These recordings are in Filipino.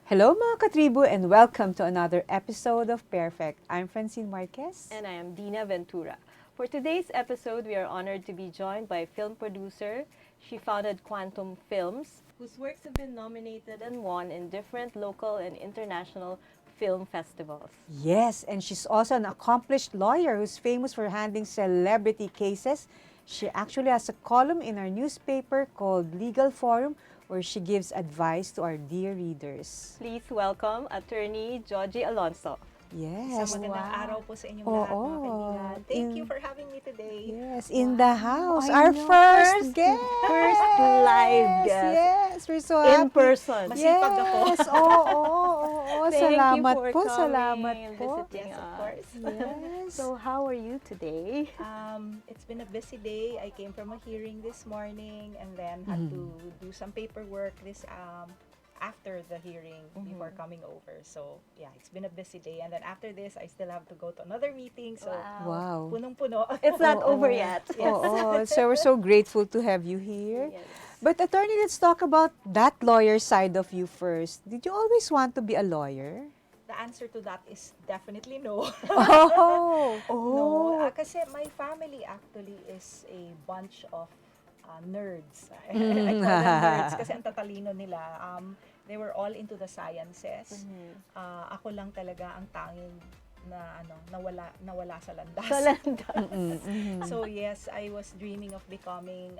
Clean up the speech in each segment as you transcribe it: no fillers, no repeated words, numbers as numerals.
Hello mga katribu and welcome to another episode of Pairfect. I'm Francine Marquez. And I am Dinah Ventura. For today's episode, we are honored to be joined by film producer. She founded Quantum Films, whose works have been nominated and won in different local and international film festivals. Yes, and she's also an accomplished lawyer who's famous for handling celebrity cases. She actually has a column in our newspaper called Legal Forum where she gives advice to our dear readers. Please welcome Attorney Joji Alonso. Yes. Isang magandang araw po sa inyong lahat, mga kaibigan. Thank you for having me today. Yes, in the house. I Our know. first guest. First live guest. Yes, we're so In happy. person. Masipag ako. Yes, oo. Thank Salamat you for po, coming salamat and po. visiting Yes, of us. course. Yes. So how are you today? It's been a busy day. I came from a hearing this morning and then had to do some paperwork after the hearing before coming over. So, yeah, it's been a busy day. And then after this, I still have to go to another meeting. So, Wow. punong-puno. It's not Oo. over yet. Oo, so we're so grateful to have you here. Yes. But attorney, let's talk about that lawyer side of you first. Did you always want to be a lawyer? The answer to that is definitely no. Oh, No, kasi my family actually is a bunch of nerds. I call them nerds kasi ang tatalino nila. They were all into the sciences. Ako lang talaga ang tanging na nawala sa landas. Sa landas. So yes, I was dreaming of becoming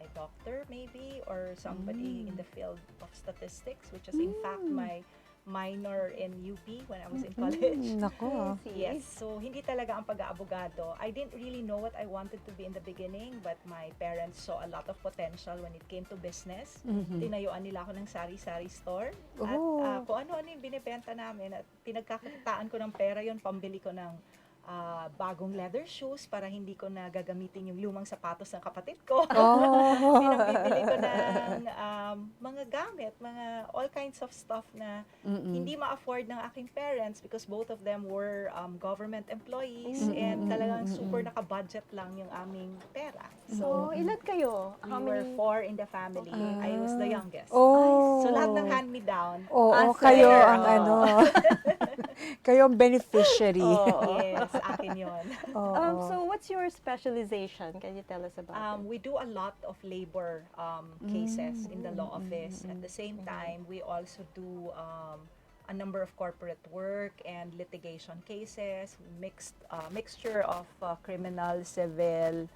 a doctor maybe or somebody in the field of statistics, which is in fact my minor in UP when I was in college. Nako. Yes, so hindi talaga ang pag-aabogado. I didn't really know what I wanted to be in the beginning, but my parents saw a lot of potential when it came to business. Tinayuan nila ako ng sari-sari store. At kung ano-ano yung binibenta namin, at pinagkakakitaan ko ng pera yon, pambili ko ng bagong leather shoes para hindi ko na gagamitin yung lumang sapatos ng kapatid ko. Pinabibili ko ng mga gamit, mga all kinds of stuff na hindi ma-afford ng aking parents because both of them were government employees and talagang super naka-budget lang yung aming pera. So, ilan kayo? We were 4 in the family. I was the youngest. Oh. So lahat ng hand-me-down. Oo, As kayo a- ang kayo ang beneficiary. Yes, akin yun. So, what's your specialization? Can you tell us about it? We do a lot of labor cases in the law office. At the same time, we also do a number of corporate work and litigation cases, mixture of criminal, civil,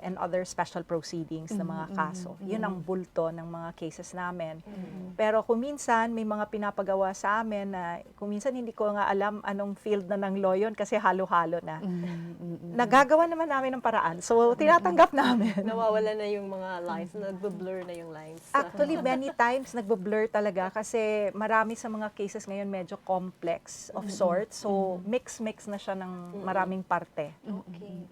and other special proceedings na mga kaso. Yun ang bulto ng mga cases namin. Pero kung minsan, may mga pinapagawa sa amin na kung minsan hindi ko nga alam anong field na ng law yun kasi halo-halo na. Nagagawa naman namin ng paraan. So, tinatanggap namin. Nawawala na yung mga lines, nagbe-blur na yung lines. Actually, many times nagbe-blur talaga kasi marami sa mga cases ngayon medyo complex of sorts. So, mix-mix na siya ng maraming parte. Okay.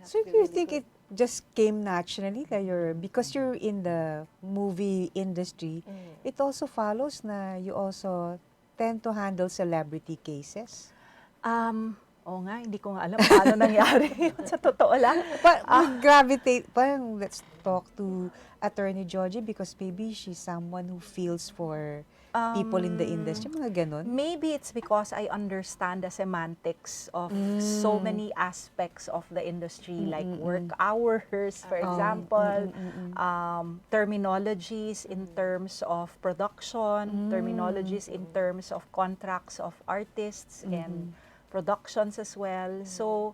So do you think it just came naturally that because you're in the movie industry, it also follows na you also tend to handle celebrity cases? Oo nga, hindi ko nga alam paano nangyari. Sa totoo lang. But we gravitate, parang let's talk to Attorney Joji because maybe she's someone who feels for people in the industry, mga ganon. Maybe it's because I understand the semantics of so many aspects of the industry, like work hours, for example, terminologies in terms of production, terminologies in terms of contracts of artists and productions as well. So,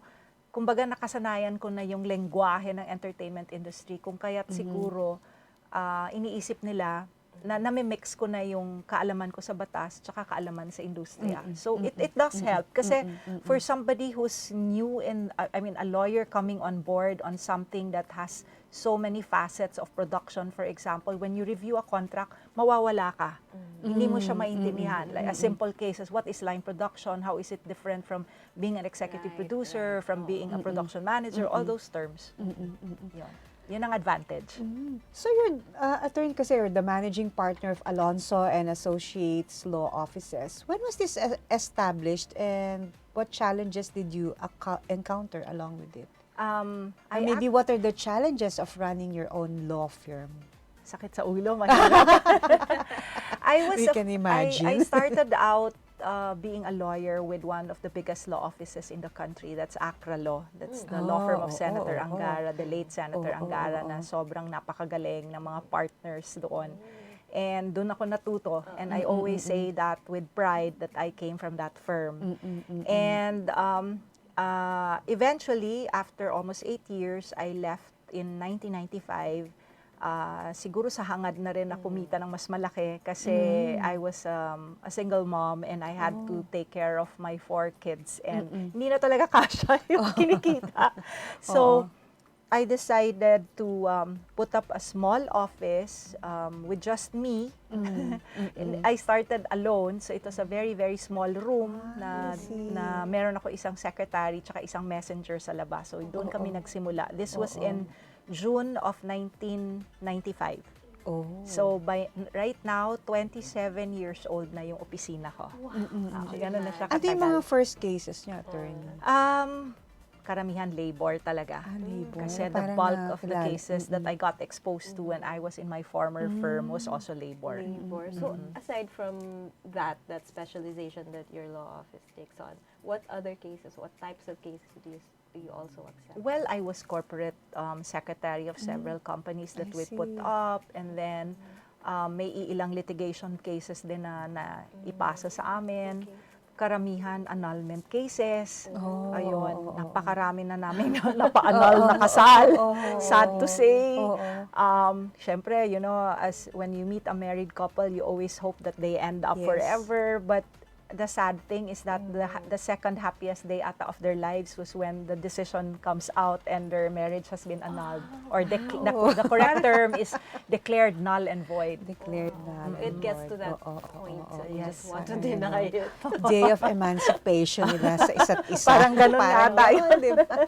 kumbaga nakasanayan ko na yung lengguwahe ng entertainment industry, kung kaya't siguro iniisip nila na nami-mix ko na yung kaalaman ko sa batas tsaka kaalaman sa industriya. So it does help kasi for somebody who's new in a lawyer coming on board on something that has so many facets of production, for example, when you review a contract, mawawala ka. Hindi mo siya maintindihan. Like a simple case is what is line production, how is it different from being an executive producer, from being a production manager, all those terms. Yun ang advantage. So you're, attorney kasi you're the managing partner of Alonso and Associates Law Offices. When was this established and what challenges did you encounter along with it? And maybe what are the challenges of running your own law firm? Sakit sa ulo, mahirap. We can imagine. I started out being a lawyer with one of the biggest law offices in the country. That's Acra Law. That's the law firm of Senator Angara, the late Senator Angara, na sobrang napakagaling na mga partners doon. And doon ako natuto. And I always say that with pride that I came from that firm. And eventually, after almost 8 years, I left in 1995. Siguro sa hangad na rin na kumita ng mas malaki kasi I was a single mom and I had to take care of my 4 kids. And hindi na talaga kasya yung kinikita. So, I decided to put up a small office with just me. I started alone, so it was a very, very small room na meron ako isang secretary tsaka isang messenger sa labas. So doon kami nagsimula. This was in June of 1995. So right now, 27 years old na yung opisina ko. Ganun na siya Ano yung katagal. mga first cases niya, attorney? Karamihan labor talaga. Labor. Kasi the Parang bulk of the nakilala. cases that I got exposed to when I was in my former firm was also labor. Labor. So, aside from that specialization that your law office takes on, what other cases, what types of cases do you also accept? Well, I was corporate secretary of several companies that we put up, and then may ilang litigation cases din na ipasa sa amin. Karamihan annulment cases. Ayun, napakarami na namin napa-annul na kasal. Sad to say. Syempre, you know, as when you meet a married couple, you always hope that they end up forever. But the sad thing is that the second happiest day ata of their lives was when the decision comes out and their marriage has been annulled. Or the correct term is declared null and void. Declared null. It gets to that point. So you just want to Yes. deny it. Day of emancipation nila sa isa't isa. Parang ganun ata yun. di ba?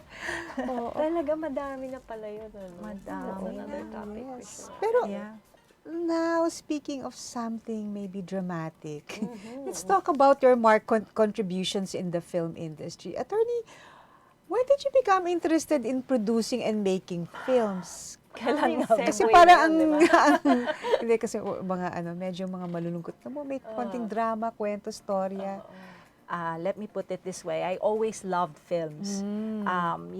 Talaga madami na pala yun. Madami That's another na. topic for Yes. sure. Pero Yeah. now, speaking of something maybe dramatic, let's talk about your contributions in the film industry. Attorney, why did you become interested in producing and making films? Kailan Kasi parang hindi kasi medyo mga malulungkot na mo, may konting drama, kwento, storya. Let me put it this way, I always loved films.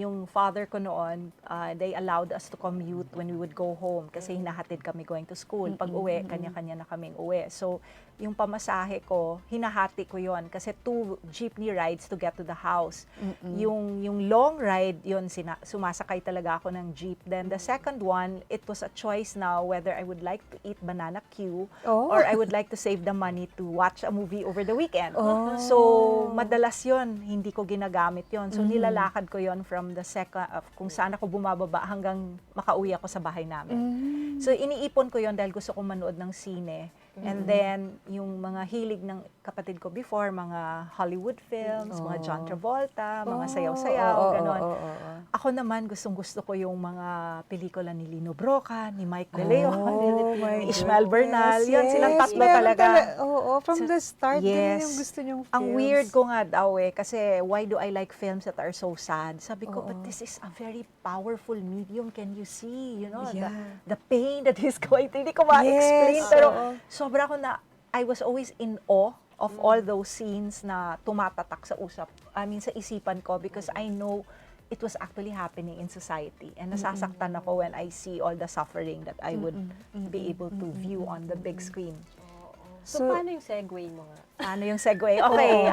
Yung father ko noon, they allowed us to commute when we would go home kasi hinahatid kami going to school. Pag uwi, kanya-kanya na kaming uwi. So, yung pamasahe ko, hinahati ko yon kasi 2 jeepney rides to get to the house. Yung long ride, yun, sumasakay talaga ako ng jeep. Then the second one, it was a choice now whether I would like to eat banana Q or I would like to save the money to watch a movie over the weekend. So, madalas yon hindi ko ginagamit yon. So, nilalakad ko yon from the second, kung saan ako bumababa hanggang makauwi ako sa bahay namin. So, iniipon ko yon dahil gusto ko manood ng sine. And then, yung mga hilig ng kapatid ko before, mga Hollywood films, mga John Travolta, mga sayaw-sayaw, ganon. Ako naman, gustong-gusto ko yung mga pelikula ni Lino Broca, ni Mike De Leon, ni Ishmael Bernal. Yun, silang tatlo talaga. From the start, yun yung gusto niyong films. Ang weird ko nga daw kasi why do I like films that are so sad? Sabi ko, but this is a very powerful medium. Can you see, you know, the pain that he's going through? Hindi ko ma-explain, pero sobra ko na, I was always in awe of all those scenes na tumatatak sa sa isipan ko because I know it was actually happening in society. And nasasaktan ako when I see all the suffering that I would be able to view on the big screen. So paano yung segue mo nga? Ano yung segue? Okay,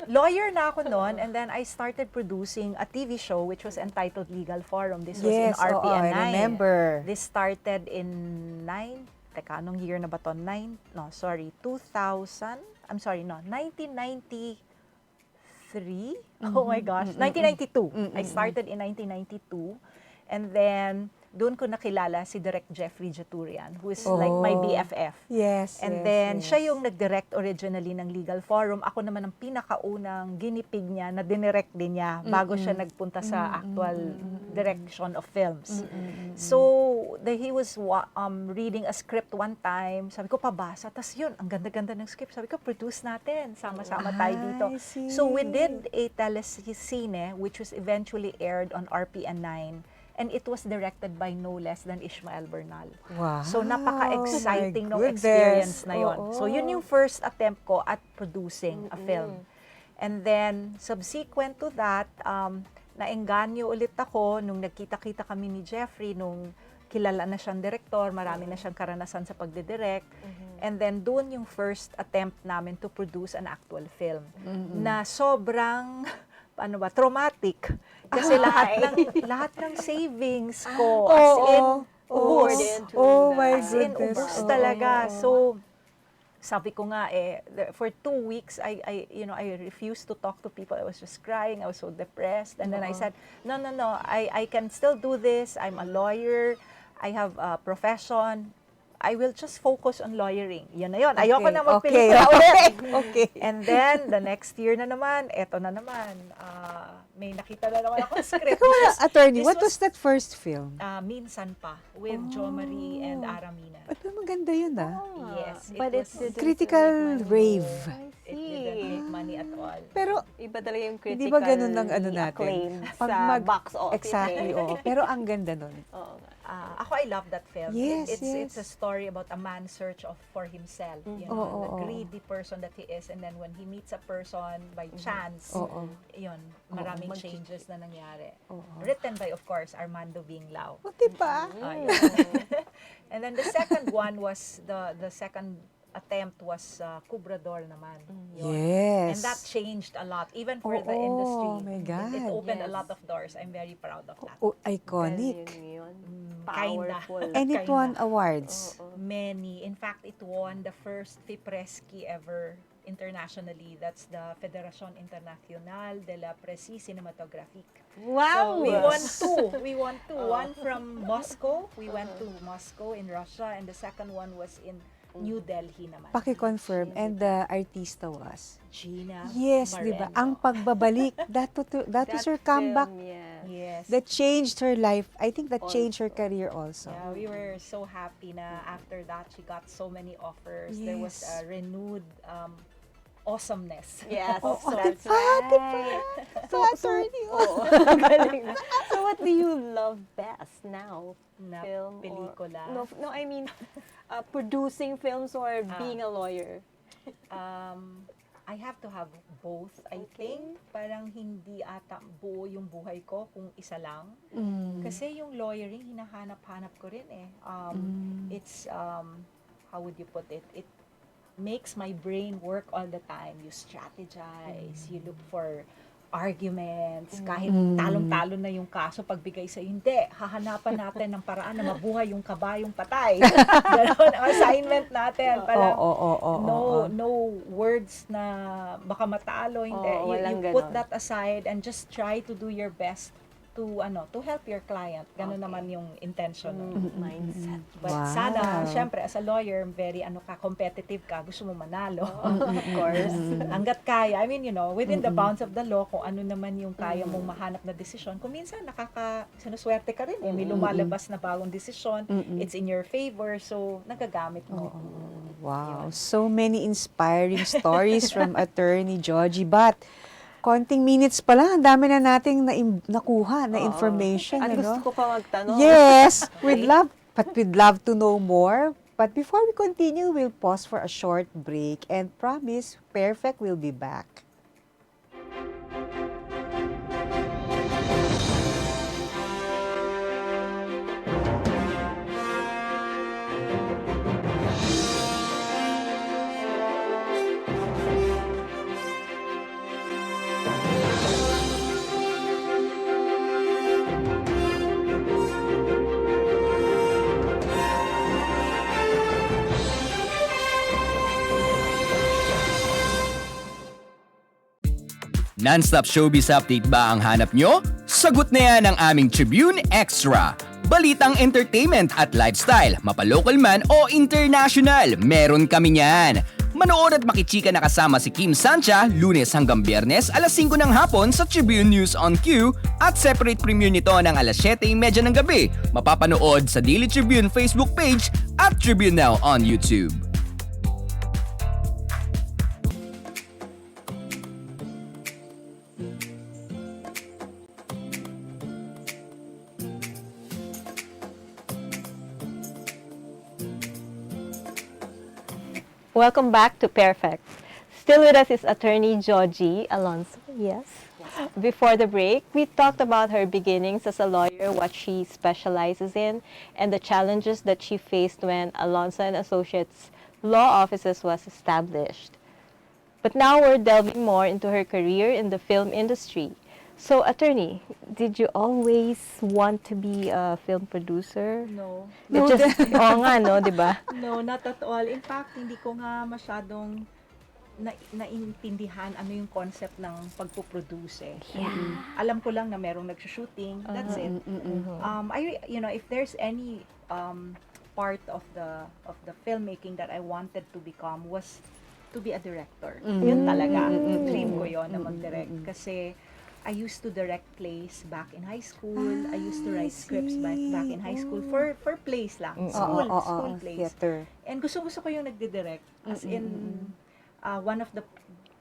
lawyer na ako noon and then I started producing a TV show which was entitled Legal Forum. This was in RPN 9. I remember. This started in anong year na ba to? 1993? Oh my gosh, 1992. I started in 1992 and then doon ko nakilala si Direk Jeffrey Jaturian, who is like my BFF. Yes. And then, siya yung nag-direct originally ng Legal Forum. Ako naman ang pinakaunang ginipig niya na dinirect din niya bago siya nagpunta sa actual direction of films. So, he was reading a script one time. Sabi ko, pabasa. Tapos yun, ang ganda-ganda ng script. Sabi ko, produce natin. Sama-sama tayo dito. So, we did a telescene which was eventually aired on RPN 9. and it was directed by no less than Ishmael Bernal. Wow. So, napaka-exciting my ng experience goodness. na yon. Oo. So, yun yung first attempt ko at producing a film. And then, subsequent to that, naengganyo ulit ako nung nagkita-kita kami ni Jeffrey, nung kilala na siyang direktor, marami na siyang karanasan sa pagdidirect. And then, doon yung first attempt namin to produce an actual film na sobrang traumatic. Kasi lahat ng savings ko, as in, ubos. My As in, goodness. ubos talaga. So, sabi ko nga for 2 weeks, I refused to talk to people. I was just crying. I was so depressed. And then I said, no, I can still do this. I'm a lawyer. I have a profession. I will just focus on lawyering. Yun na yun. Ayoko na magpelikula ulit. Okay. And then, the next year na naman, eto na naman. May nakita na naman ako script. Attorney, what was that first film? Minsan Pa, with Jo Marie and Aramina. Ba't maganda yun Yes. But it it was didn't critical make money. rave. It didn't make money at all. Pero, Iba talaga yung critical di ba ganun ang ano natin? acclaim Pag sa box office. Exactly, oo. Pero ang ganda nun. Oo nga. Ako, I love that film. Yes, It's a story about a man's search for himself. You know, the greedy person that he is, and then when he meets a person by chance, yun, maraming changes na nangyari. Written by, of course, Armando Vinglao. O, diba? And then the second one was, the second attempt was Cubrador naman. Yun. Yes. And that changed a lot, even for the industry. Oh my God. It opened a Yes. lot of doors. I'm very proud of that. Oh, iconic. Yun. Kinda. Powerful. And it Kinda. won awards. Many. In fact, it won the first FIPRESCI ever internationally. That's the Federación Internacional de la Presse Cinematographique. Wow! So we won two. We won two. One from Moscow. We went to Moscow in Russia, and the second one was in New Delhi naman. Paki-confirm. And the artista was? Gina Yes, Moreno. di ba? Ang pagbabalik. That was her comeback. Yes. That changed her life. I think that changed her career also. Yeah, we were so happy na after that she got so many offers. There was a Yes. renewed awesomeness. Yes, of that's sorts. right. So, attorney. Galing na. So what do you love best now? Na Film pelikula. or no, I mean producing films or being a lawyer. I have to have both, I think. Parang hindi ata buo yung buhay ko kung isa lang. Kasi yung lawyering, hinahanap-hanap ko rin eh. It's, how would you put it? It makes my brain work all the time. You strategize, you look for arguments, kahit talong-talo na yung kaso, pagbigay sa hindi, hahanapan natin ng paraan na mabuhay yung kabayong patay. Ganon ang assignment natin. Parang, no words na baka matalo, hindi. You put that aside and just try to do your best to help your client. Ganon naman yung intention. Mindset. But sana, syempre, as a lawyer, very competitive ka, gusto mo manalo. Of course. Hanggat kaya, I mean, within the bounds of the law, kung ano naman yung kaya mong mahanap na desisyon, kung minsan sinuswerte ka rin, may lumalabas na bagong desisyon, it's in your favor, so nagagamit mo. Wow, so many inspiring stories from Attorney Joji. But konting minutes pa lang, ang dami na nating nakuha na information. At gusto ko pa magtanong. Yes, we'd love to know more. But before we continue, we'll pause for a short break and promise Pairfect will be back. Non-stop showbiz update ba ang hanap nyo? Sagot na yan ang aming Tribune Extra. Balitang entertainment at lifestyle, mapalocal man o international, meron kami niyan. Manood at makichika na kasama si Kim Sancha, Lunes hanggang Biyernes, alas 5 ng hapon sa Tribune News on Q at separate premiere nito ng alas 7:30 ng gabi. Mapapanood sa Daily Tribune Facebook page at Tribune Now on YouTube. Welcome back to Pairfect. Still with us is attorney Joji Alonso. Yes. Before the break, we talked about her beginnings as a lawyer, what she specializes in, and the challenges that she faced when Alonso and Associates law offices was established. But now we're delving more into her career in the film industry. So, attorney, did you always want to be a film producer? No. It just, oo nga, no, di ba? No, not at all. In fact, hindi ko nga masyadong naintindihan ano yung concept ng pagpo-produce eh. Alam ko lang na merong nagsushooting, that's it. If there's any part of the filmmaking that I wanted to become was to be a director. Yun talaga. Dream ko yun na mag-direct. Kasi I used to direct plays back in high school. I used to write scripts back in high school for plays lang. School plays. Theater. And gusto ko yung nagdi-direct. As in, one of the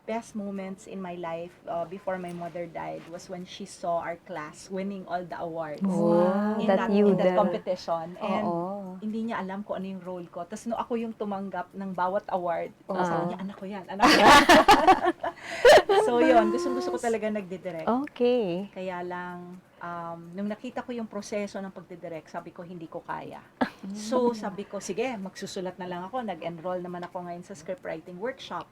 best moments in my life before my mother died was when she saw our class winning all the awards in that competition. And hindi niya alam kung ano yung role ko. Tapos no, ako yung tumanggap ng bawat award. Sabi niya, anak ko yan. So yun, gusto ko talaga nagdidirect. Okay. Kaya lang, nung nakita ko yung proseso ng pagdidirect, sabi ko, hindi ko kaya. So, sabi ko, sige, magsusulat na lang ako. Nag-enroll naman ako ngayon sa scriptwriting workshop.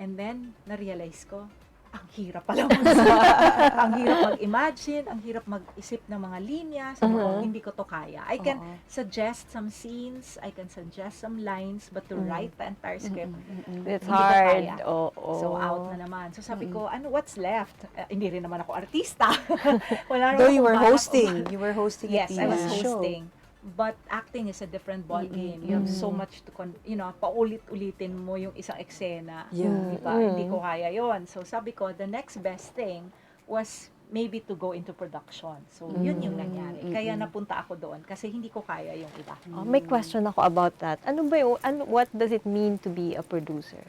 And then, na-realize ko, ang hirap pala ang hirap mag-imagine, ang hirap mag-isip ng mga linya. Sabi ko, hindi ko to kaya. I can suggest some scenes, I can suggest some lines, but to write the entire script, It's hindi ko hard. kaya. Oh. So, out na naman. So, sabi ko, what's left? Hindi rin naman ako artista. Wala Though naman you akong were balak hosting. You were hosting Yes, at I was the show. hosting. But acting is a different ball game. You have so much to, paulit-ulitin mo yung isang eksena. Yeah. Diba? Hindi ko kaya yon. So sabi ko, the next best thing was maybe to go into production. So yun yung nangyari. Kaya napunta ako doon kasi hindi ko kaya yung iba. May question ako about that. What does it mean to be a producer?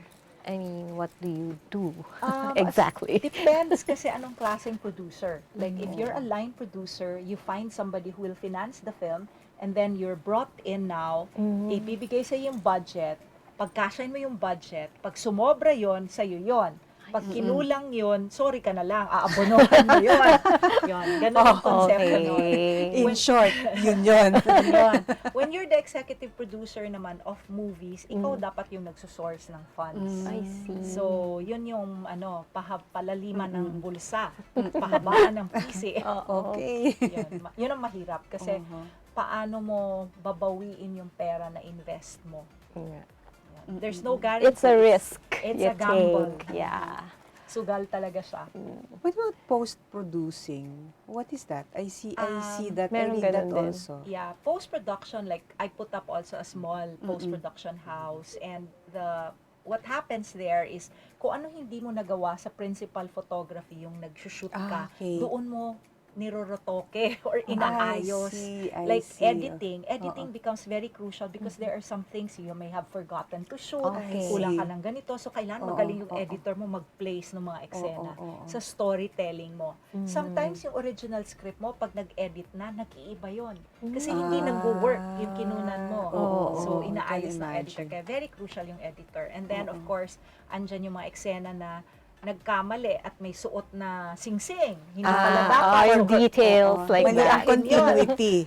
I mean, what do you do exactly? Depends kasi anong klaseng producer. Like if you're a line producer, you find somebody who will finance the film and then you're brought in now, ibibigay sa yung budget, pagkasyahin mo yung budget, pag sumobra yon sa'yo yon. Pag kinulang yun, sorry ka na lang, aabonohan mo yun. Yun, ganun ang konsepto nun. In short, yun yun. When you're the executive producer naman of movies, ikaw dapat yung nagsusource ng funds. I see. So, yun yung palaliman ng bulsa, pahabaan ng pisi. Okay. Yun ang mahirap kasi paano mo babawiin yung pera na invest mo. Yeah. There's no guarantee. It's a risk It's you a gamble. take. Yeah. Sugal talaga siya. What about post-producing? What is that? I see that. I meron read that ganun din. also. Yeah, post-production, like I put up also a small post-production house, and what happens there is kung ano hindi mo nagawa sa principal photography, yung nag-shoot ka, Okay. doon mo nirorotoke or inaayos. I Like see. editing becomes very crucial because there are some things you may have forgotten to shoot. Okay. Kulang ka ng ganito. So, kailangan magaling yung Oo. editor mo mag-place ng mga eksena Oo. sa storytelling mo. Sometimes yung original script mo, pag nag-edit na, nag-iiba yun. Kasi hindi nag-work yung kinunan mo. So, inaayos ng editor. Kaya very crucial yung editor. And then, of course, andyan yung mga eksena na nagkamali at may suot na singsing. Hindi pala dapat. Yung details like Mali that. ang continuity.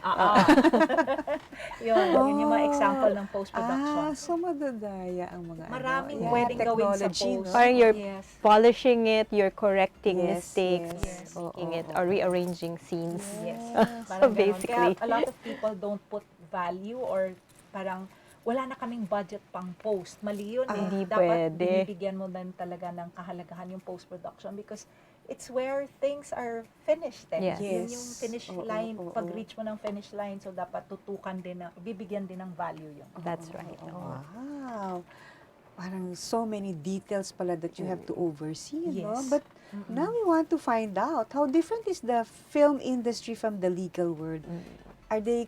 Yun yung mga example ng post-production. So madadaya ang mga Maraming yeah, pwedeng gawin sa technology, post. no? Parang you're Yes. polishing it, you're correcting Yes, mistakes, yes. making it, or rearranging scenes. Yes. So Parang ganon. basically. Kaya a lot of people don't put value or parang wala na kaming budget pang post. Mali yun eh. Hindi Dapat pwede. binibigyan mo din talaga ng kahalagahan yung post-production because it's where things are finished. Eh. Yes. Yun yung finish Oo, line. oo, Pag oo. reach mo ng finish line, so dapat tutukan din, bibigyan din ng value yun. That's right. Wow. Parang so many details pala that you have to oversee, no? Yes. But now we want to find out how different is the film industry from the legal world. Are they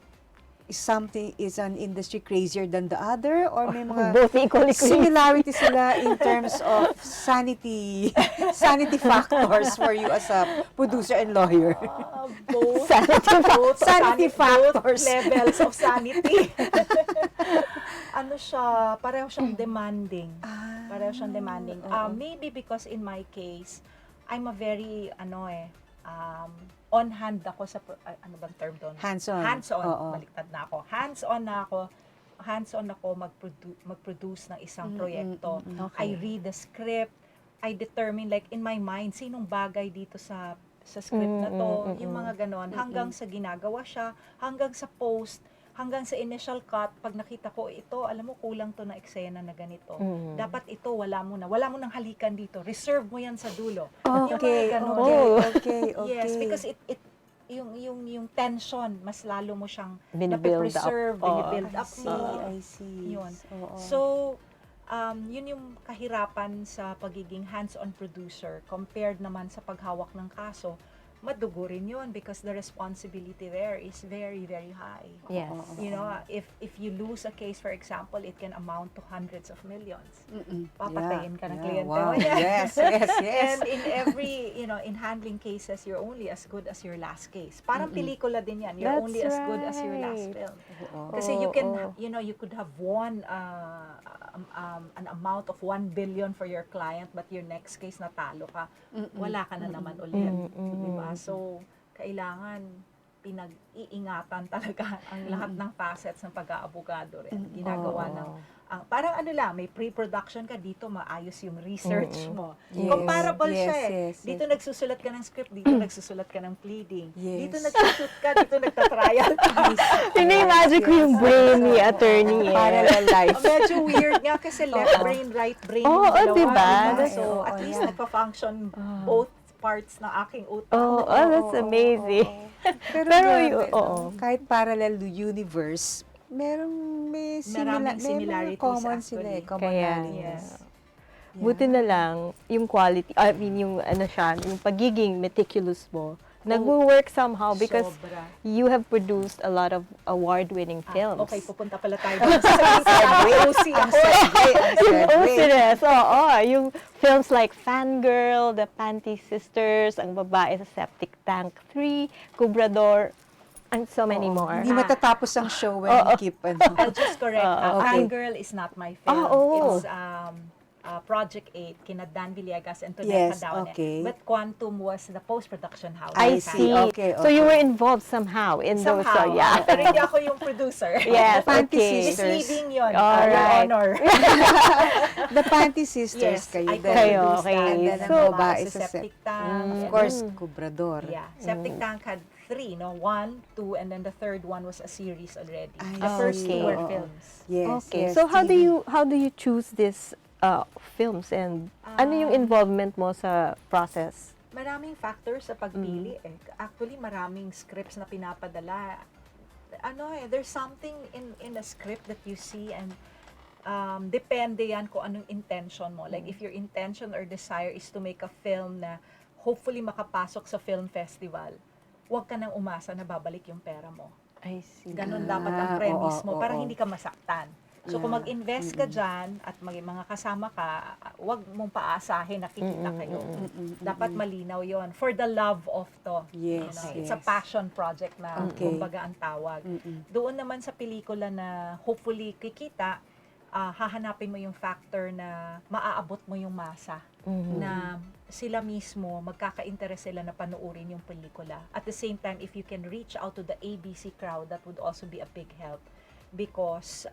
is an industry crazier than the other, or may mga Both equally crazy. similarities sila in terms of sanity factors for you as a producer and lawyer? Both, Sanity both Sanity both factors. levels of sanity. ano siya, pareho siyang demanding. Ah, Pareho siyang demanding. oo. Maybe because in my case, I'm a very, on-hand ako sa, ano bang term doon? Hands-on. Hands-on. Oo. Baliktad na ako. Hands-on ako mag-produce ng isang proyekto. I read the script. I determine, like, in my mind, sinong bagay dito sa script na to, yung mga ganon, hanggang sa ginagawa siya, hanggang sa post, hanggang sa initial cut, pag nakita ko, ito, alam mo, kulang to na eksena na ganito. Dapat ito, wala mo nang halikan dito. Reserve mo yan sa dulo. Yung mga ganon. Okay. Yes, because yung tension, mas lalo mo siyang Binibuild up. napipreserve, binibuild I up see, mo. I see. Yun. Oo. So, yun yung kahirapan sa pagiging hands-on producer compared naman sa paghawak ng kaso. Madugo rin yun because the responsibility there is very, very high. Yes. You know, if you lose a case, for example, it can amount to hundreds of millions. Papatayin ka ng kliyente mo Wow. yan. Yes. And in every, in handling cases, you're only as good as your last case. Parang pelikula din yan. You're That's only as good as your last right. film. Oo. Kasi you can, you could have won an amount of 1 billion for your client, but your next case natalo ka. Wala ka na naman ulit. Diba? So, kailangan pinag-iingatan talaga ang lahat ng facets ng pag-aabogado rin. Ginagawa ng parang ano lang, may pre-production ka, dito maayos yung research mo. Yes, Comparable yes, siya eh. yes, Dito yes. nagsusulat ka ng script, dito nagsusulat ka ng pleading. Yes. Dito nagsushoot ka, dito nagtatrial ka. Pina-imagine ko yung brain ni attorney eh. Parallel life. Medyo weird nga kasi left brain, right brain. Oo, yung dalawa, diba? diba? So, Oo, at least yeah. nagpa-function both parts ng aking utak. That's amazing. Pero Pero grabe, oo. kahit parallel universe, may Maraming may mga similarities common sila eh, actually. commonalities. Yes. Buti na lang, yung quality, I mean, yung yung pagiging meticulous mo, nag-work somehow because Sobra. you have produced a lot of award-winning films. Okay, pupunta pala tayo doon sa OC ako. Yung OCS, oo. Yung films like Fangirl, The Panty Sisters, Ang Babae sa Septic Tank 3, Cubrador, and so many more. Hindi matatapos ang show when you keep I'll just correct. okay. Fangirl is not my film. oo. It's Project 8, kina Dan Villegas and Yes, Toneka Daune. okay. But Quantum was the post-production house. I of see. Fangirl. Okay, So you were involved somehow in those, Somehow. yeah. Pero hindi ako yung producer. Yes, Panty okay. Sisters. Misleading yun. All Your right. honor. The Panty Sisters Yes, kayo. I din. Kayo, co-produced okay. that. And then So, ang babae sa sa Septic Tank. Of course, Cubrador. Yeah. Septic Tank had 3, no? 1, 2, and then the third one was a series already. I The first see. 2 were Oo. films. Yes, Okay. yes. So how TV. do you choose this films and ano yung involvement mo sa process? Maraming factors sa pagpili eh. Actually, maraming scripts na pinapadala. There's something in a script that you see and depende yan kung anong intention mo. Like if your intention or desire is to make a film na hopefully makapasok sa film festival, huwag ka nang umasa na babalik yung pera mo. I see. Ganon dapat ang premise mo para oo. hindi ka masaktan. So kung mag-invest ka dyan at mga kasama ka, huwag mong paasahin na kikita kayo. Dapat malinaw yon for the love of to. Yes, It's a yes. passion project na Okay. kumbaga ang tawag. Doon naman sa pelikula na hopefully kikita, hahanapin mo yung factor na maaabot mo yung masa. Na sila mismo, magkaka-interest sila na panoorin yung pelikula. At the same time, if you can reach out to the ABC crowd, that would also be a big help. Because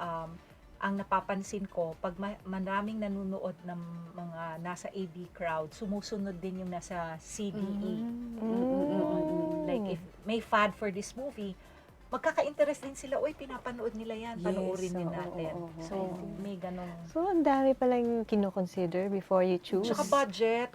ang napapansin ko, pag maraming nanonood ng mga nasa AB crowd, sumusunod din yung nasa CDE. Like, if may fad for this movie, magkaka-interest din sila, uy, pinapanood nila yan, panoorin din natin. So, may ganong... So ang dami palang kino-consider before you choose. Tsaka budget.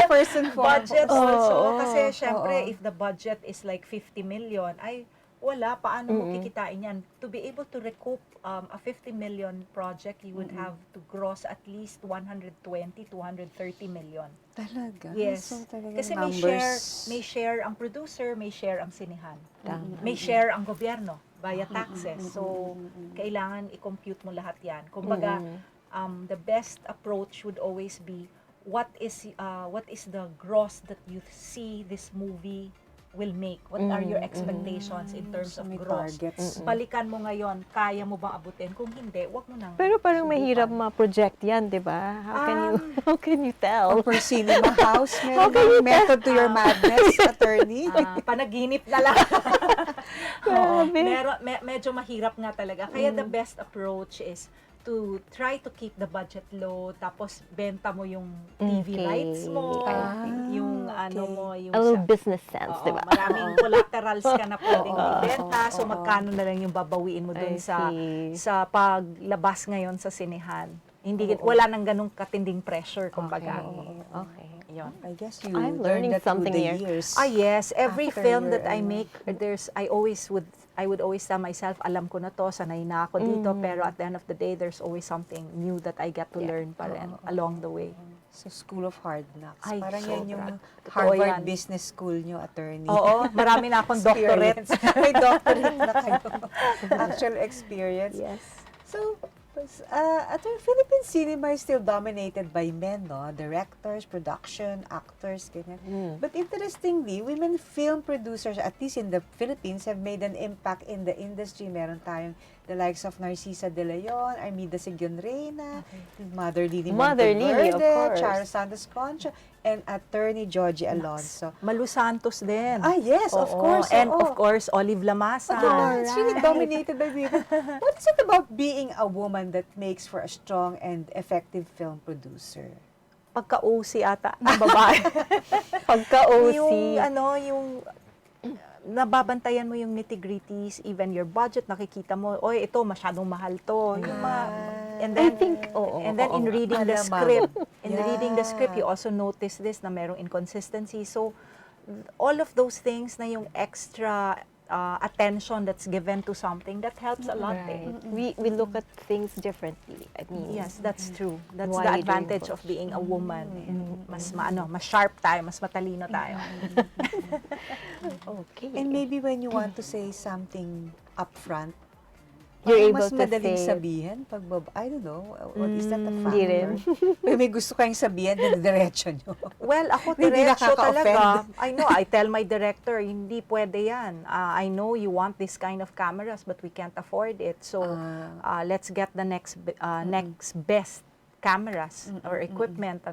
First and foremost. Budget also. Kasi, Oo. syempre, if the budget is like 50 million, ay, wala, paano mo kikitain yan? To be able to recoup a 50 million project, you would have to gross at least 120, 230 million. Talaga? Yes. So, talagang Kasi numbers. may share ang producer, may share ang sinihan. May share ang gobyerno via taxes. So, kailangan i-compute mo lahat yan. Kumbaga, the best approach would always be what is the gross that you see this movie will make? What are your expectations in terms So of may gross? targets. Balikan mo ngayon, kaya mo bang abutin? Kung hindi, wag mo nang Pero parang subukan. mahirap ma-project yan, di ba? How can you tell? Or per cinema house, meron bang method to your madness, attorney? Panaginip na lang. Oo, medyo mahirap nga talaga. Kaya the best approach is to try to keep the budget low, tapos benta mo yung TV rights mo, yung ano mo, yung A little business sense, di ba? maraming collaterals ka na pwedeng ibenta, so magkano na lang yung babawiin mo dun I sa see. sa paglabas ngayon sa sinehan. Hindi wala nang ganung katinding pressure kumbaga. Okay. Yun. I guess you I'm learned learning that through something the here. years. Yes, every After film your, that I make, I would always tell myself, alam ko na to, sanay na ako dito, pero at the end of the day, there's always something new that I get to learn pa rin along the way. So, School of Hard Knocks. Ay, Parang yan yung Totoo Harvard yan. Business School nyo, attorney. Oo, marami na akong doctorate. Experience. May doctorate na kayo. Actual experience. Yes. So, attorney, Philippine cinema is still dominated by men, no? Directors, production, actors, ganyan. But interestingly, women film producers, at least in the Philippines, have made an impact in the industry. Meron tayong the likes of Narcisa De Leon, Armida Sigon Reyna, Mother Lily Mother Lily, of course. Charo Santos Concha, and Attorney Joji Alonso. Malu Santos din. Yes, of Oo. course. And oo. of course, Olive Lamasa. It's really dominated by women. What is it about being a woman that makes for a strong and effective film producer? Pagka-OC ata ng babae. Pagka-OC. yung nababantayan mo yung nitty-gritties, even your budget, nakikita mo, oy, ito, masyadong mahal to. Yung mga, and then, in reading the Malamang. reading the script, you also notice this, na merong inconsistency. So, all of those things na yung extra attention that's given to something, that helps a lot. Right. We look at things differently. I mean, Yes, that's true. That's Wider the advantage of approach. being a woman. Mas mas sharp tayo, mas matalino tayo. Okay. And maybe when you want to say something upfront, You're parang able mas to madaling say- sabihin pag I don't know, what is that a Hindi rin. factor? Pero may gusto kayong sabihin, diretso nyo. Well, ako Hindi diretso nakaka-offend. talaga. I know, I tell my director, hindi pwede yan. I know you want this kind of cameras, but we can't afford it. So, let's get the next best cameras or equipment.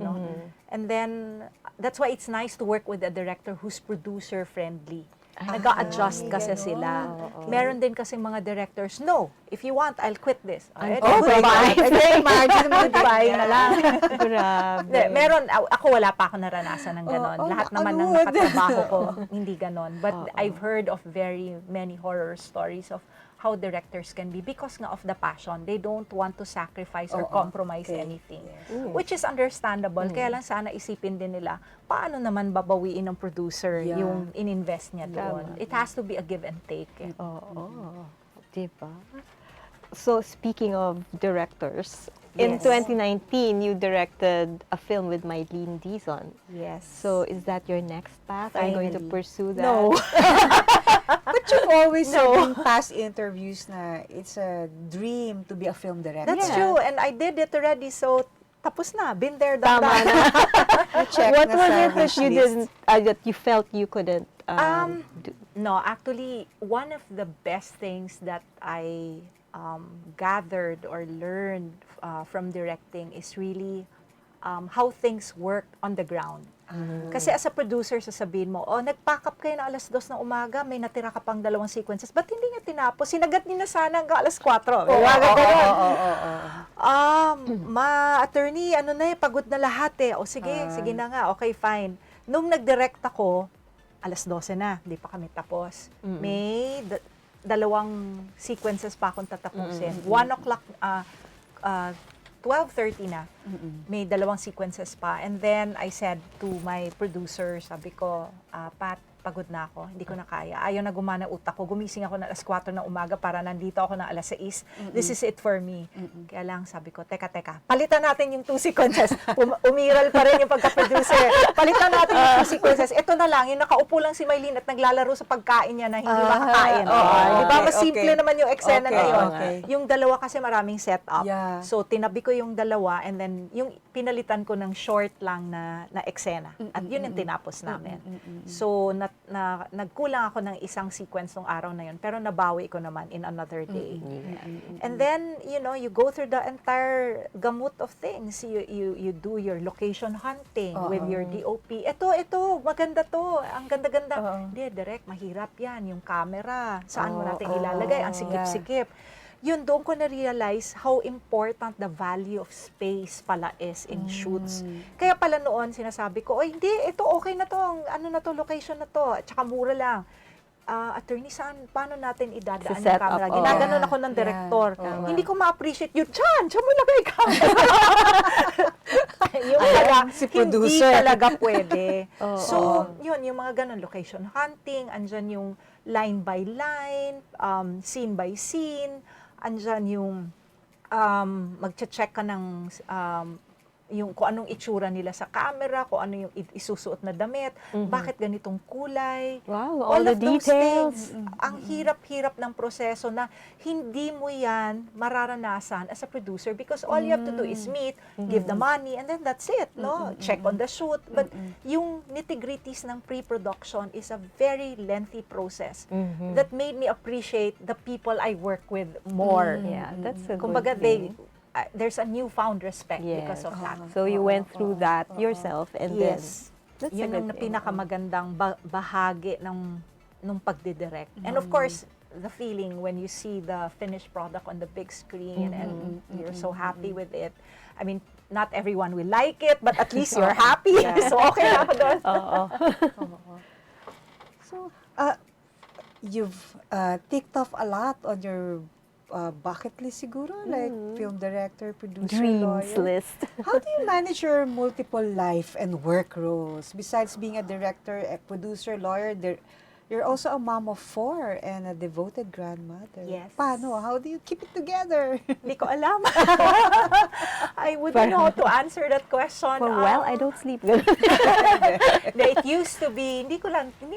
And then, that's why it's nice to work with a director who's producer-friendly. Nag-a-adjust kasi sila. Meron din kasi mga directors, no, if you want, I'll quit this. Goodbye. Imagine mo, Goodbye na lang. Grabe. Meron, ako wala pa ako naranasan ng ganon. Lahat naman ng ano? nakatrabaho ko, hindi ganon. But I've heard of very many horror stories of how directors can be because nga of the passion. They don't want to sacrifice or compromise anything. Which is understandable. Kaya lang sana isipin din nila, paano naman babawiin ng producer yung ininvest niya doon. It has to be a give and take. Oo. Diba? So, speaking of directors, in 2019, you directed a film with Mylene Dizon. Yes. So, is that your next path? Are you going to Finally. pursue that? No. But you've always said in past interviews na it's a dream to be a film director. That's true. And I did it already. So, tapos na. Been there, done Tama that. na. Check What na was sa it that wish you list. didn't, that you felt you couldn't do? No, actually, one of the best things that I gathered or learned from directing is really how things work on the ground. Kasi as a producer, sasabihin mo, nag-pack up kayo na alas 2 ng umaga, may natira ka pang 2 sequences. Ba't hindi niya tinapos? Sinagat niyo na sana hanggang alas 4. Attorney, pagod na lahat eh. O sige na nga, okay, fine. Nung nag-direct ako, alas 12 na, hindi pa kami tapos. May 2 sequences pa akong tatapusin. 1 o'clock, 12:30 na. May 2 sequences pa. And then, I said to my producer, sabi ko, Pat, pagod na ako, hindi ko na kaya. Ayaw na gumana utak ko. Gumising ako na alas 4 ng umaga para nandito ako na alas 6. This is it for me. Kaya lang, sabi ko, teka, palitan natin yung 2 sequences. Umiral pa rin yung pagka-producer. Palitan natin yung 2 sequences. Ito na lang, yung nakaupo lang si Mylene at naglalaro sa pagkain niya na hindi makakain. Di ba? Mas simple naman yung eksena na yun. Yung 2 kasi maraming setup. Yeah. So, tinabi ko yung 2 and then yung pinalitan ko ng short lang na eksena. At yun yung tinapos namin. So, nagkulang ako ng isang sequence ng araw na yun, pero nabawi ko naman in another day. And then, you go through the entire gamut of things. You do your location hunting with your DOP. Ito, maganda to. Ang ganda-ganda. Hindi, direct, mahirap yan. Yung camera, saan mo natin ilalagay? Ang sikip-sikip. Yun, doon ko na-realize how important the value of space pala is in shoots. Kaya pala noon, sinasabi ko, hindi, ito okay na to, location na to, at saka mura lang. Attorney, paano natin idadaan yung camera? Ginaganon ako ng director. Hindi ko ma-appreciate yun. Diyan mo lagay camera. Yung si producer. Hindi talaga pwede. So, yun, yung mga ganon, location hunting, andyan yung line by line, scene by scene, andyan yung magche-check ka ng yung kung anong itsura nila sa camera, kung ano yung isusuot na damit, bakit ganitong kulay. Wow, all all the of those details. things. Ang hirap-hirap ng proseso na hindi mo yan mararanasan as a producer because all you have to do is meet, give the money, and then that's it, no? Check on the shoot. But yung nitty-gritties ng pre-production is a very lengthy process that made me appreciate the people I work with more. Yeah, that's a Kumbaga, good thing. there's a newfound respect because of that. So you went through that yourself, and Yes. then that's Yun a ang good thing. pinakamagandang bahagi nung pagdidirect. And of course, the feeling when you see the finished product on the big screen and you're so happy with it. I mean, not everyone will like it, but at least you're happy. So okay na ako doon. So, you've ticked off a lot on your bucket list siguro, like film director, producer, Dreams lawyer. list. How do you manage your multiple life and work roles? Besides being a director, a producer, lawyer, you're also a mom of 4 and a devoted grandmother. Yes. Paano? How do you keep it together? Hindi ko alam. I wouldn't know how to answer that question. For a while, I don't sleep good. It used to be, hindi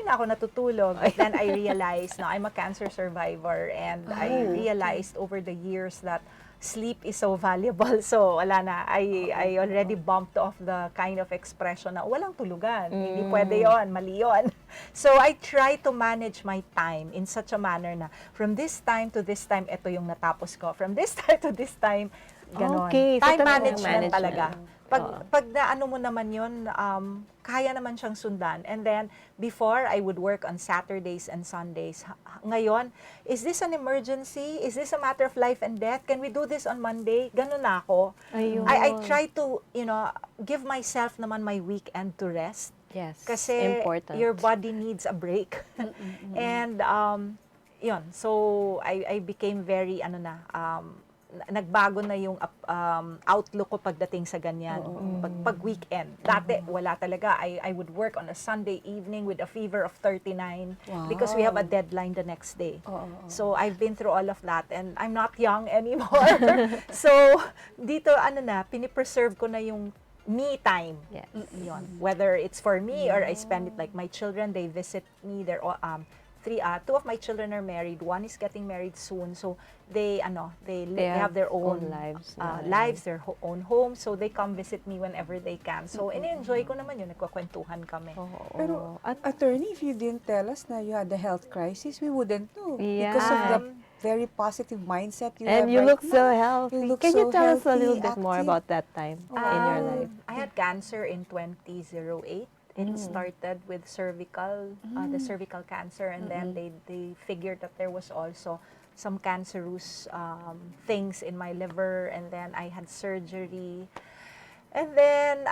na ako natutulog. But then I realized, I'm a cancer survivor, and I realized over the years that sleep is so valuable. So, wala na. I already bumped off the kind of expression na walang tulugan. Hindi pwede yon, mali yon. So, I try to manage my time in such a manner na from this time to this time, ito yung natapos ko. From this time to this time, ganon. Okay, so Time talagang management talaga. management. Pag naano mo naman yun, kaya naman siyang sundan. And then, before, I would work on Saturdays and Sundays. Ngayon, is this an emergency? Is this a matter of life and death? Can we do this on Monday? Ganun na ako. Ayun. I try to, give myself naman my weekend to rest. Yes, Kasi important. your body needs a break. And, yun. So, I became very, nagbago na yung outlook ko pagdating sa ganyan. Pag weekend. Dati, wala talaga. I would work on a Sunday evening with a fever of 39 because we have a deadline the next day. So, I've been through all of that and I'm not young anymore. So, dito, pinipreserve ko na yung me time. Yes. Yun. Whether it's for me or I spend it like my children, they visit me. They're two of my children are married. One is getting married soon. So they have their own lives. their own homes. So they come visit me whenever they can. So ini-enjoy ko naman yun. Nagkakwentuhan kami. Pero, attorney, if you didn't tell us na you had a health crisis, we wouldn't know. Yeah. Because of the very positive mindset you have And you right look so now. healthy. You look Can you so tell us a little healthy, bit more active. about that time in your life? I had cancer in 2008. It started with cervical, the cervical cancer, and then they figured that there was also some cancerous things in my liver, and then I had surgery. And then,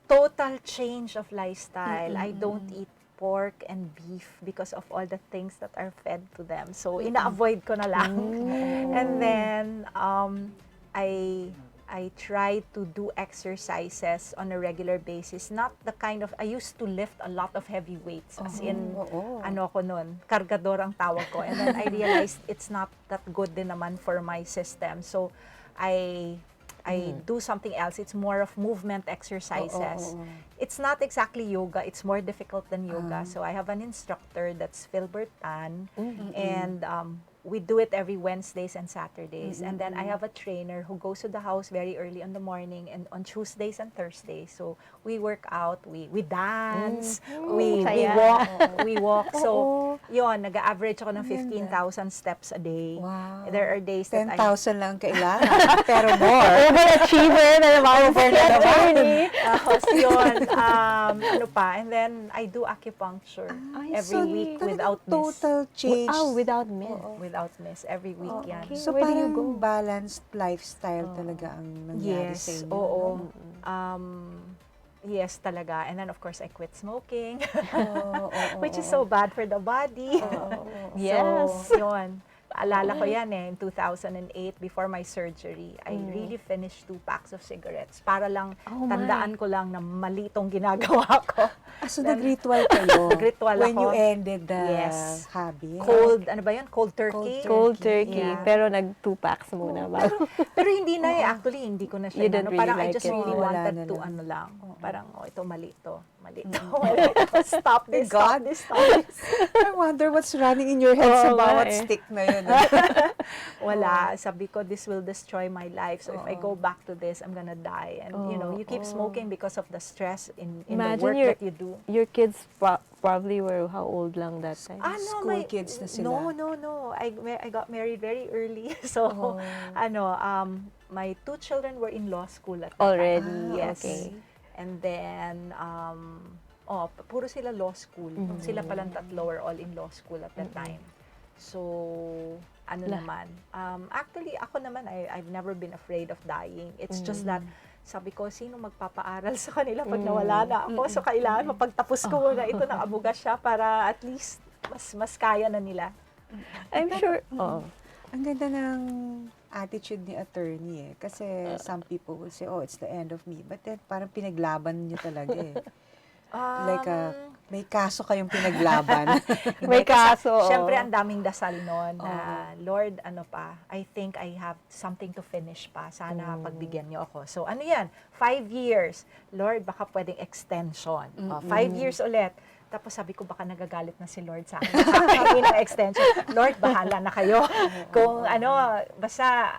total change of lifestyle. I don't eat pork and beef because of all the things that are fed to them. So, ina-avoid ko na lang. And then, I try to do exercises on a regular basis. Not the kind of, I used to lift a lot of heavy weights. As in, ako nun, kargador ang tawag ko. And then I realized it's not that good din naman for my system. So, I do something else. It's more of movement exercises. It's not exactly yoga. It's more difficult than yoga. So, I have an instructor that's Philbert Tan. And we do it every Wednesdays and Saturdays. And then I have a trainer who goes to the house very early in the morning and on Tuesdays and Thursdays. So we work out, we dance, we walk. So yun, nag-average ako ng 15,000 steps a day. Wow. There are days that 10,000 lang kailangan, pero more. Overachiever na naman. Tapos yun, ano pa, and then I do acupuncture every week without miss. Total change. Without miss. Without miss, every week yan. Okay. So Where do you parang go? balanced lifestyle talaga ang nangyari sa Yes, inyo. oo. no? Yes talaga. And then of course, I quit smoking, which is oo. so bad for the body. Yes. So, yun. Alala ko yan in 2008, before my surgery, I really finished 2 packs of cigarettes para lang, tandaan ko lang na mali itong ginagawa ko. So nag-ritual kayo? Nag-ritual when ako. you ended the Yes. habit? Cold, ano ba yun? Cold turkey? Cold turkey. Yeah. Pero nag-2 packs muna ba? Pero hindi na actually, hindi ko na siya. You didn't really parang I like just it. really Wala wanted na to, lang. ano lang, parang, ito, mali to. Mali to. Mali to. Stop this, stop this, stop this. I wonder what's running in your head sa Oo nga bawat eh. stick na yun. Wala. Sabi ko, this will destroy my life. So if I go back to this, I'm gonna die. And you know, you keep smoking because of the stress in the Imagine work that you do. Your kids probably were how old lang that time? School kids na sila. No. I got married very early. So, my 2 children were in law school at that Already, time. Yes. okay. And then, puro sila law school. Sila palang 3 were all in law school at that time. So, naman. Actually, ako naman, I've never been afraid of dying. It's just that, sabi ko, sino magpapaaral sa kanila pag nawala na ako? So, kailangan mapagtapos ko muna ito ng abuga siya para at least mas kaya na nila. I'm sure. Ang ganda ng attitude ni attorney eh. Kasi some people will say, oh, it's the end of me. But then, parang pinaglaban niyo talaga eh. Like, may kaso kayong pinaglaban. May kaso. Siyempre, ang daming dasal noon na, Lord, I think I have something to finish pa. Sana pagbigyan niyo ako. So, 5 years. Lord, baka pwedeng extension. 5 years ulit. Tapos sabi ko, baka nagagalit na si Lord sa akin. Hindi ng extension. Lord, bahala na kayo. Kung basta,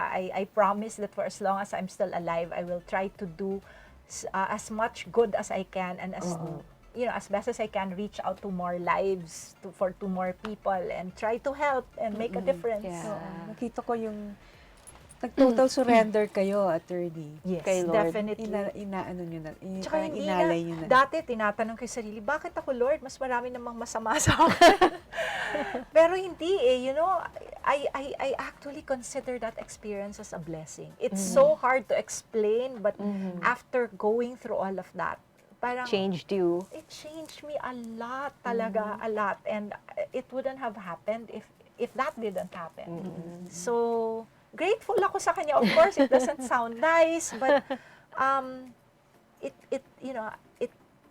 I promise that for as long as I'm still alive, I will try to do as much good as I can and as best as I can, reach out to more lives, to more people, and try to help and make a difference. Yeah. Nakita ko yung nag-total surrender kayo, attorney. Yes, Kay Lord. definitely. Inaano nyo na, Tsaka hindi inalay nyo na. Dati tinatanong ko sa sarili, bakit ako, Lord? Mas marami namang masama sa akin. Pero hindi I actually consider that experience as a blessing. It's so hard to explain, but after going through all of that, parang Changed you. it changed me a lot talaga, a lot. And it wouldn't have happened if that didn't happen. So, grateful ako sa kanya. Of course, it doesn't sound nice, but it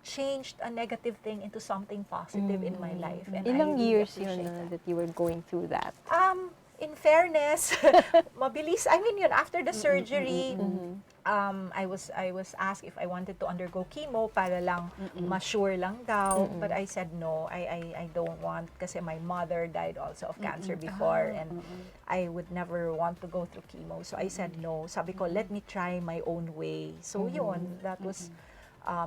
changed a negative thing into something positive in my life. And Ilang I really years appreciate yun that. that you were going through that? In fairness, mabilis. I mean, after the surgery, I was asked if I wanted to undergo chemo para lang ma-sure lang daw. But I said no, I don't want kasi my mother died also of cancer before and I would never want to go through chemo. So I said no. Sabi ko, let me try my own way. So yun, that was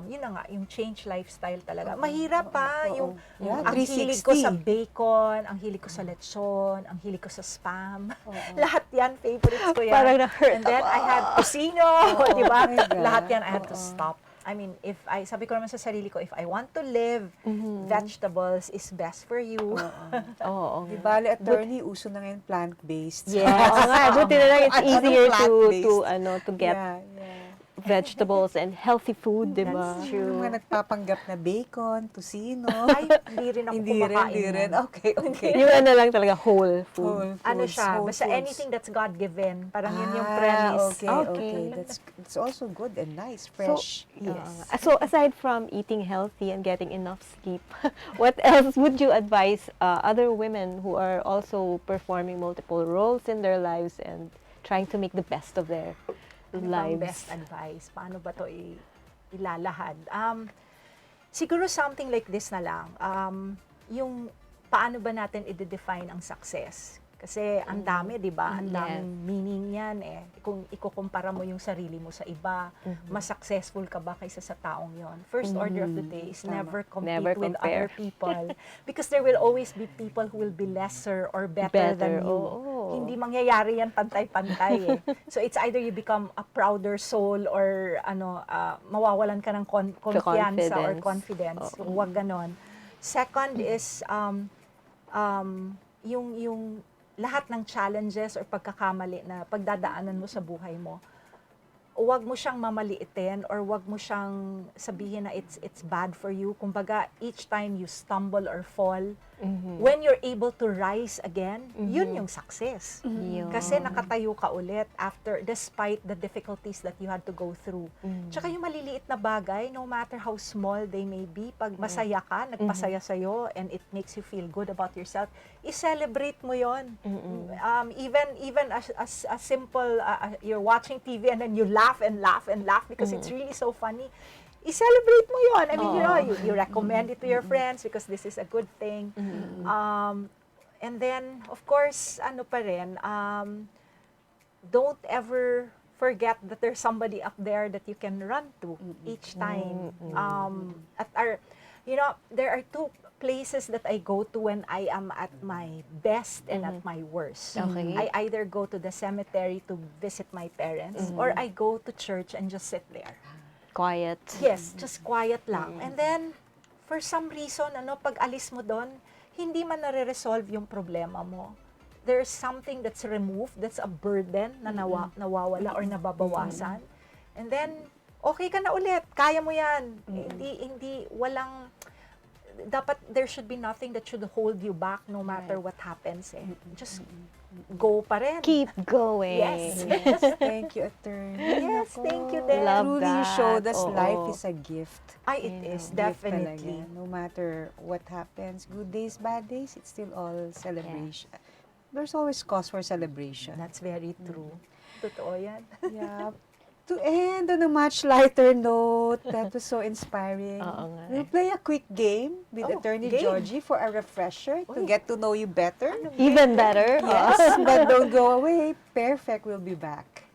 yun na nga, yung change lifestyle talaga. Mahirap pa, yung ang hilig ko sa bacon, ang hilig ko sa lechon, ang hilig ko sa spam. Lahat yan, favorites ko yan. Parang na-hurt And then I had tocino, di ba? my God. Lahat yan, I had to stop. I mean, sabi ko naman sa sarili ko, if I want to live, vegetables is best for you. Oo. Di bale, attorney, uso na ngayon plant-based. Yes. Oo nga, buti na lang it's Anong easier plant-based? to get Yeah. vegetables and healthy food, di ba? That's Yung true. mga nagpapanggap na bacon, tocino. Ay, hindi rin ako kumakain. Hindi rin. nun. Okay. Yung lang talaga whole food. Whole Ano foods, siya, whole basta foods. anything that's God-given. Parang yun yung premise. Okay. That's also good and nice, fresh. Yes. So aside from eating healthy and getting enough sleep, what else would you advise other women who are also performing multiple roles in their lives and trying to make the best of their Ano ba ang lives? best advice? Paano ba to ilalahad? Siguro something like this na lang. Yung paano ba natin i-define ang success? Kasi ang dami, di ba? Ang daming meaning yan eh. Kung ikukumpara mo yung sarili mo sa iba, mas successful ka ba kaysa sa taong yon? First order of the day is never compete with other people. Because there will always be people who will be lesser or better than you. Hindi mangyayari yan pantay-pantay eh. So it's either you become a prouder soul or mawawalan ka ng confianza or confidence. So, huwag ganon. Second is yung lahat ng challenges or pagkakamali na pagdadaanan mo sa buhay mo, huwag mo siyang mamaliitin or huwag mo siyang sabihin na it's bad for you. Kumbaga, each time you stumble or fall, when you're able to rise again, yun yung success. Kasi nakatayo ka ulit despite the difficulties that you had to go through. Tsaka yung maliliit na bagay, no matter how small they may be, pag masaya ka, nagpasaya sa'yo, and it makes you feel good about yourself, i-celebrate mo yon. Even a simple, you're watching TV and then you laugh and laugh and laugh because it's really so funny. I-celebrate mo yon. I mean, you recommend it to your friends because this is a good thing. And then, of course, don't ever forget that there's somebody up there that you can run to each time. There are two places that I go to when I am at my best and at my worst. I either go to the cemetery to visit my parents or I go to church and just sit there. Quiet. Yes, just quiet lang. And then, for some reason, pag alis mo doon, hindi man nare-resolve yung problema mo. There's something that's removed, that's a burden na nawawala or nababawasan. And then, okay ka na ulit. Kaya mo yan. Dapat there should be nothing that should hold you back no matter what happens. Just go pa rin. Keep going. Yes. Thank you, Attorney. Yes, thank you, Deb. Love Truly, you that. showed us life is a gift. It is, Gift definitely. talaga. No matter what happens, good days, bad days, it's still all celebration. There's always cause for celebration. That's very true. Totoo yan. Yeah. To end on a much lighter note, that was so inspiring. We'll play a quick game with Attorney game. Joji for a refresher to get to know you better. Even better. Yes, but don't go away. Pairfect will be back.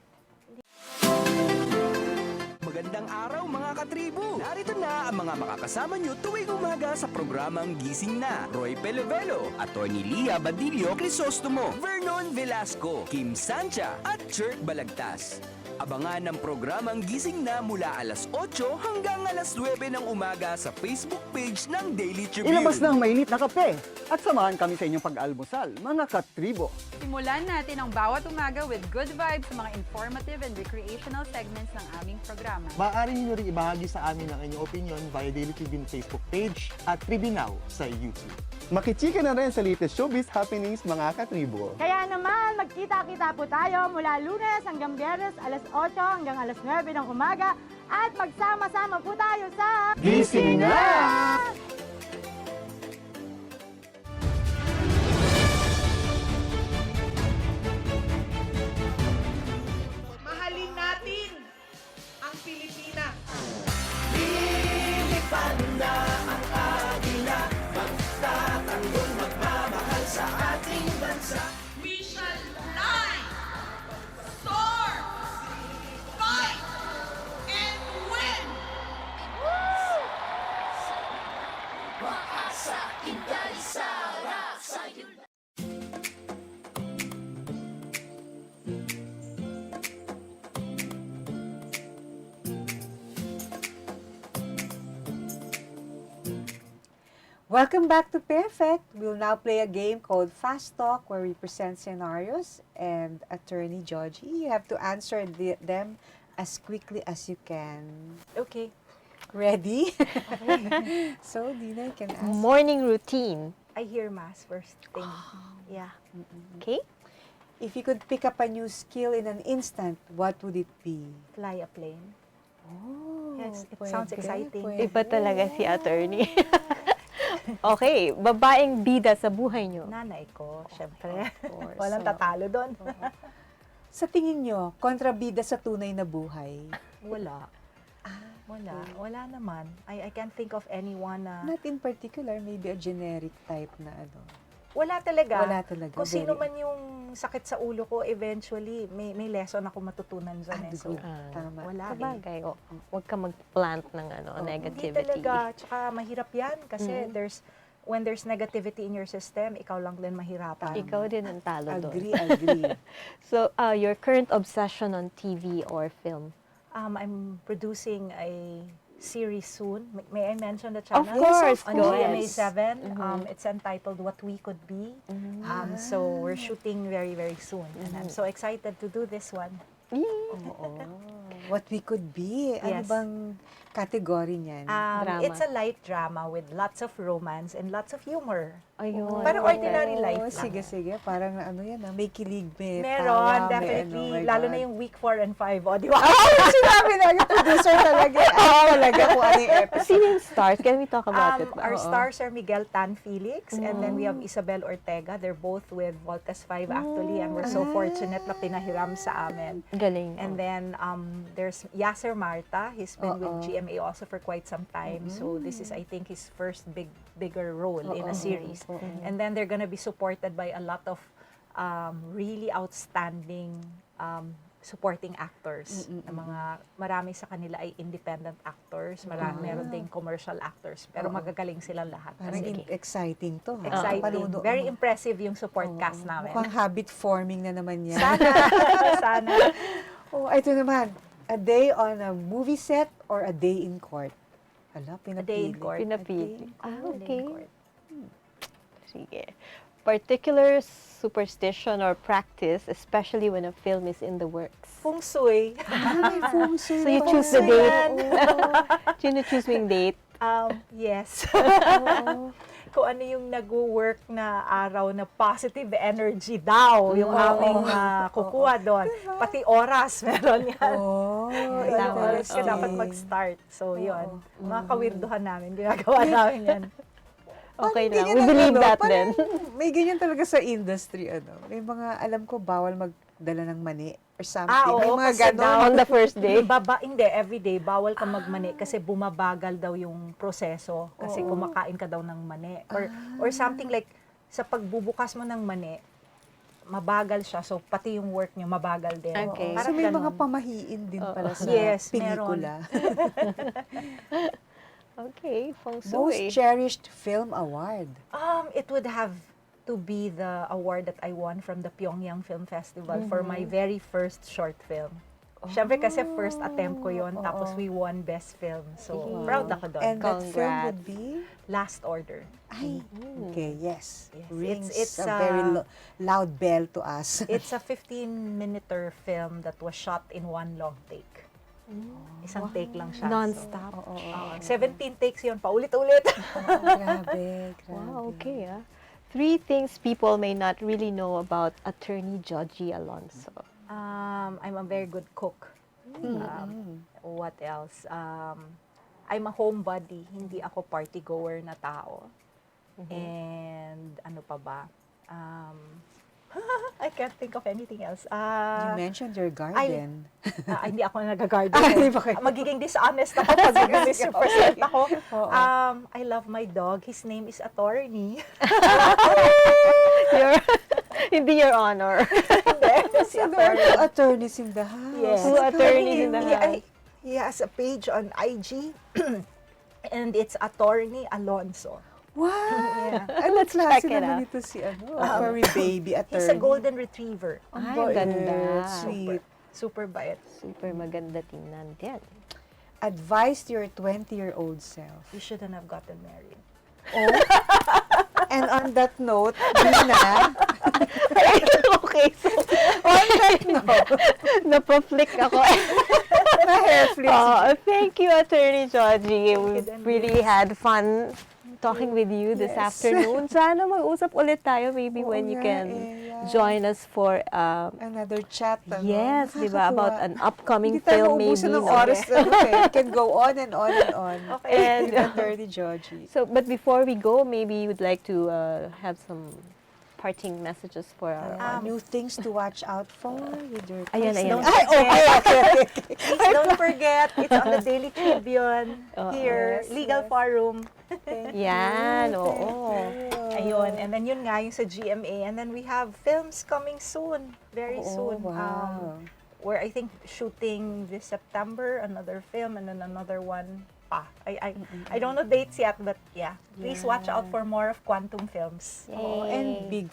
Magandang araw mga katribo! Narito na ang mga makakasama nyo tuwing umaga sa programang Gising Na. Roy Pelevelo, Atty. Lia Badillo Crisostomo, Vernon Velasco, Kim Sancha at Chirk Balagtas. Abangan ang programang Gising Na mula alas 8 hanggang alas 9 ng umaga sa Facebook page ng Daily Tribune. Ilabas na ang mainit na kape at samahan kami sa inyong pag-almusal, mga katribo. Simulan natin ang bawat umaga with good vibes sa mga informative and recreational segments ng aming programa. Maaari niyo rin ibahagi sa amin ang inyong opinion via Daily Tribune Facebook page at Tribune Now sa YouTube. Makichika na rin sa latest showbiz happenings, mga katribo. Kaya naman, magkita-kita po tayo mula Lunes hanggang Biyernes, alas 8 hanggang alas 9 ng umaga at magsama-sama po tayo sa Gising Na! Mahalin natin ang Pilipinas. We shall lie, soar, fight, and win! Welcome back to Pairfect. We'll now play a game called Fast Talk where we present scenarios and Attorney Joji, you have to answer them as quickly as you can. Okay. Ready? So, Dinah, you can ask. Morning routine. I hear Mass first thing. Yeah. Okay? If you could pick up a new skill in an instant, what would it be? Fly a plane. Oh, Yes, it sounds exciting. Iba talaga si attorney. Okay, babaeng bida sa buhay nyo. Nanay ko, syempre. Of course. Walang So, tatalo doon. Sa tingin nyo, kontrabida sa tunay na buhay? Wala. Wala naman. I can't think of anyone na... Not in particular, maybe a generic type na ano. Wala talaga. Wala talaga. Kung sino man yung sakit sa ulo ko, eventually, may lesson ako matutunan dyan. So, Tama. wala Sabagay, huwag ka mag-plant ng Hindi negativity. talaga. Tsaka mahirap yan kasi when there's negativity in your system, ikaw lang din mahirapan. Ikaw din ang talo doon. Agree. So, your current obsession on TV or film? I'm producing a series soon. May I mention the channel? Of course, On go GMA ahead. 7. It's entitled What We Could Be. So we're shooting very, very soon. And I'm so excited to do this one. Oo. What we could be. Ano Yes. bang category niyan? Drama. It's a light drama with lots of romance and lots of humor. Ayun. Parang ordinary life lang. Sige. Parang ano yan, may kilig, may Meron, tawa, definitely. may ano, my Lalo God. na yung week 4 and 5. O, di ba? Sinabi na yung producer talaga. Talaga kung ano yung episode. Sino yung stars? Can we talk about it? Our stars are Miguel Tan Felix and then we have Isabel Ortega. They're both with Voltes 5 actually and we're so fortunate na pinahiram sa amin. Galing. And then there's Yasser Marta. He's been with GMA also for quite some time. So this is, I think, his first bigger role in a series. And then they're gonna be supported by a lot of really outstanding supporting actors. Marami sa kanila ay independent actors. Meron ding commercial actors. Pero magagaling silang lahat. Parang exciting to. Ha? Exciting. Panunood Very mo. impressive yung support cast namin. Mukhang habit forming na naman yan. Sana. Oh, ito naman. A day on a movie set or a day in court? Ala, pinapili. A day in court. Pinapili. Okay. court. Sige. Particular superstition or practice, especially when a film is in the works. Feng Shui. Ay, feng shui. So you choose the date. Sino choose mo yung date? Yes. Kung ano yung nag-work na araw na positive energy daw, yung aming kukuha doon. Pati oras, meron yan. Ilang oras ka dapat mag-start. So, yun. Mga kawirduhan namin, ginagawa namin yan. Okay Parang lang. hindi We niya believe ano, that parang then. May ganyan talaga sa industry. May mga, alam ko, bawal magdala ng mani or something. May Oo, mga kasi ganon. daw, On the first day? Hindi, everyday. Bawal ka magmani kasi bumabagal daw yung proseso. Kasi kumakain ka daw ng mani. Or something like, sa pagbubukas mo ng mani, mabagal siya. So, pati yung work nyo, mabagal din. Okay. So Parang may ganon. mga pamahiin din pala sa Yes, pelikula. Okay, feng Most shui. cherished film award. It would have to be the award that I won from the Pyongyang Film Festival for my very first short film. Siyempre kasi first attempt ko yon, tapos we won best film. So, proud ako doon. And that film Congrats. would be? Last Order. Ay, okay, yes. Yes, Rings it's a very loud bell to us. It's a 15-minute film that was shot in one long take. Isang take lang siya. Non-stop. So, 17 takes yun, paulit-ulit. Grabe. Wow, okay. 3 things people may not really know about Attorney Joji Alonso. I'm a very good cook. What else? I'm a homebody. Hindi ako party-goer na tao. And ano pa ba? I can't think of anything else. You mentioned your garden. Hindi ako nag-garden. Hindi ba kayo? Magiging dishonest ako pag mag-misrepresent ako. I love my dog. His name is Attorney. Hindi your honor. Si So there are two attorneys in the house. Yes. Two attorneys in the house. He has a page on IG and it's Attorney Alonso. Wow! Yeah. Ano Let's klase check it naman out. ito si furry baby attorney? He's a golden retriever. Ay, ganda. Sweet. Super bait. Super maganda tingnan din. Advice to your 20-year-old self. You shouldn't have gotten married. And on that note, Dinah, Okay, so on that note, napaflick ako. hair flips. Thank you, Attorney Joji. We and really had fun talking with you this afternoon. Sana mag-usap ulit tayo maybe when you can join us for Another chat. yes, di ba, about an upcoming Hindi tayo film maybe. maubusan ng no? oras. We can go on and on and on. And With Attorney Joji. so, but before we go, maybe you would like to have some parting messages for our New things to watch out for with your Ayan, ayan. Don't Ay, okay. Please don't forget, it's on the Daily Tribune, here, Yes, Legal yes. Forum. Yan, oo. Ayun, and then yun nga, yung sa GMA. And then we have films coming soon, very soon. Wow. We're, I think, shooting this September, another film, and then another one pa. I don't know dates yet, but yeah. Please watch out for more of Quantum films. Oo, and big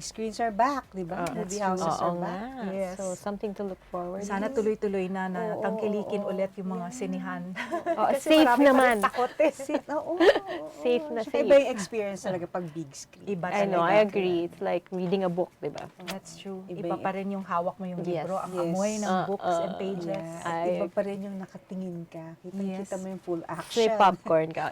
screens are back, di ba? Movie houses are Oo back. nga. Yes. So, something to look forward Sana to. tuloy-tuloy na tangkilikin ulit yung mga sinihan. Kasi safe marami pa rin naman. takot eh. Oo. Safe na Tsaka safe. iba yung experience talaga pag big screen. Iba I know, I agree. It's like reading a book, di ba? That's true. Iba Iba pa rin yung hawak mo yung Yes. libro, ang Yes. amoy ng books and pages. Yeah. At iba pa rin yung nakatingin ka. Kita mo yung full May action. popcorn ka.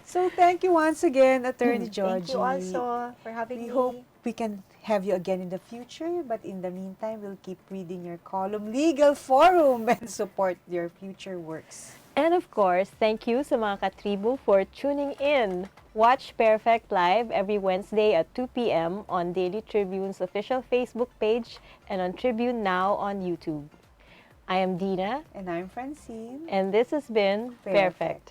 So thank you once again, Attorney Joji. Thank you also for having We me. hope we can have you again in the future, but in the meantime, we'll keep reading your column, Legal Forum, and support your future works. And of course, thank you sa mga katribu for tuning in. Watch Pairfect live every Wednesday at 2 p.m. on Daily Tribune's official Facebook page and on Tribune Now on YouTube. I am Dinah, And I'm Francine. and this has been Pairfect. Pairfect.